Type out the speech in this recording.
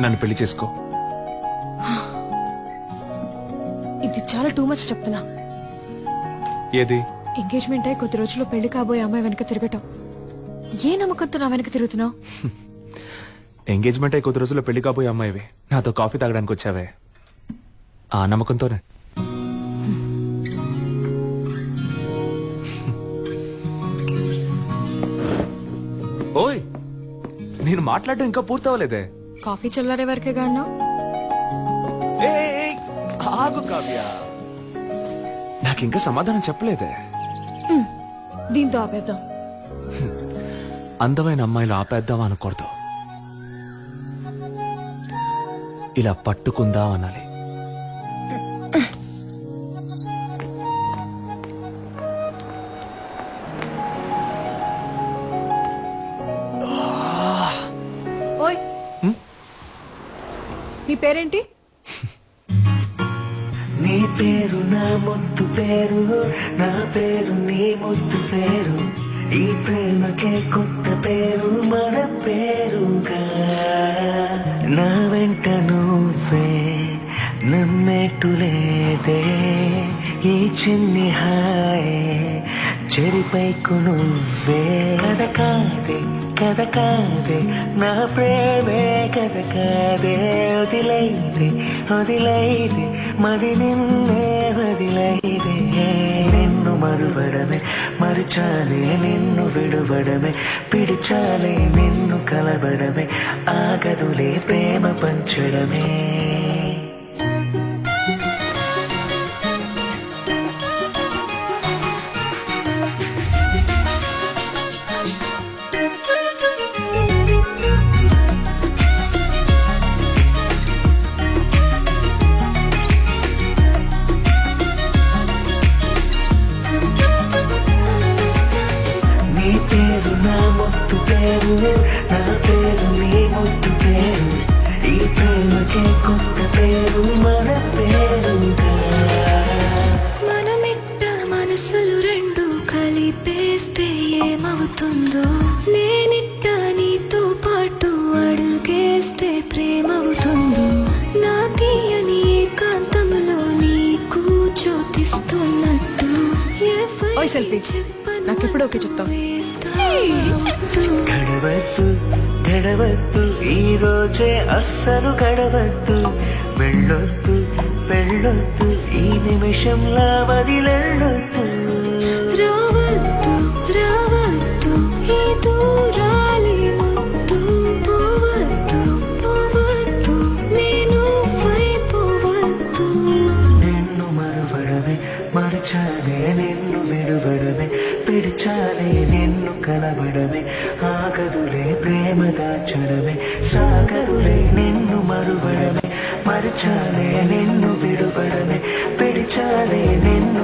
నన్ను పెళ్లి చేసుకో. ఇది చాలా టూ మచ్ చెప్తున్నా. ఏది? ఎంగేజ్మెంట్ అయి కొద్ది రోజుల్లో పెళ్లి కాబోయే అమ్మాయి వెనక తిరగటం. ఏ నమ్మకంతో నా వెనక తిరుగుతున్నావు? ఎంగేజ్మెంట్ అయి కొద్ది రోజుల్లో పెళ్లి కాబోయే అమ్మాయివి నాతో కాఫీ తాగడానికి వచ్చావే, ఆ నమ్మకంతోనే. ఓయ్, నేను మాట్లాడడం ఇంకా పూర్తవలేదే. కాఫీ చల్లారే వరకే గాను. ఆగు కావ్య, నాకింకా సమాధానం చెప్పలేదే. దీంతో ఆపేద్దాం. అందమైన అమ్మాయిలు ఆపేద్దాం అనకూడదు, ఇలా పట్టుకుందాం అనాలి. ఓయ్, నీ పేరేంటి? నీ పేరు నా ముద్దు పేరు, నా పేరు నీ ముద్దు పేరు. ఈ ప్రేమకే కొత్త పేరు మన పేరుగా. నా వెంట నువ్వే నమ్మేట్టులేదే, ఈ చిన్ని హాయే చెరిపైకు నువ్వే. కథ కాదే కథ కాదే నా ప్రేమే కథ కాదే. వదిలైదే వదిలైదే మది నిన్నే వదిలైదే. నిన్ను మరువడమే మరుచాలే, నిన్ను విడువడమే పిడిచాలే, నిన్ను కలవడమే ఆగదులే ప్రేమ పంచడమే. నీ పేరు నా ముద్దు పేరు, నా పేరు నీ ముద్దు పేరు. ఈ ప్రేమకే కొత్త పేరు మన పేరుగా. మనమిట్ట మనసులు రెండు కలిపేస్తే ఏమవుతుందో, నేనిట్ట నీతో పాటు అడుగేస్తే ప్రేమవుతుందో. నా తీయని ఏకాంతంలో నీకు చోటిస్తున్నట్టు ఓయ్ సెల్ఫీ, నాకెప్పుడు ఓకే చెప్తావు? గడవద్దు గడవద్దు ఈ రోజే అస్సలు గడవద్దు. వెళ్ళొద్దు వెళ్ళొద్దు ఈ నిమిషంలా వదిలెళ్ళొద్దు. రావద్దు రావద్దు ఈ దూరాలి ముద్దు. పోవద్దు పోవద్దు నేను పోవద్దు. నిన్ను మరువడమే మరచాలే, నిన్ను విడువడమే పిడిచాలే, నిన్ను కలవడమే ఆగదులే ప్రేమ దాచడమే. సాగదులే నిన్ను మరువడమే మరచాలే, నిన్ను విడువడమే పిడిచాలే, నిన్ను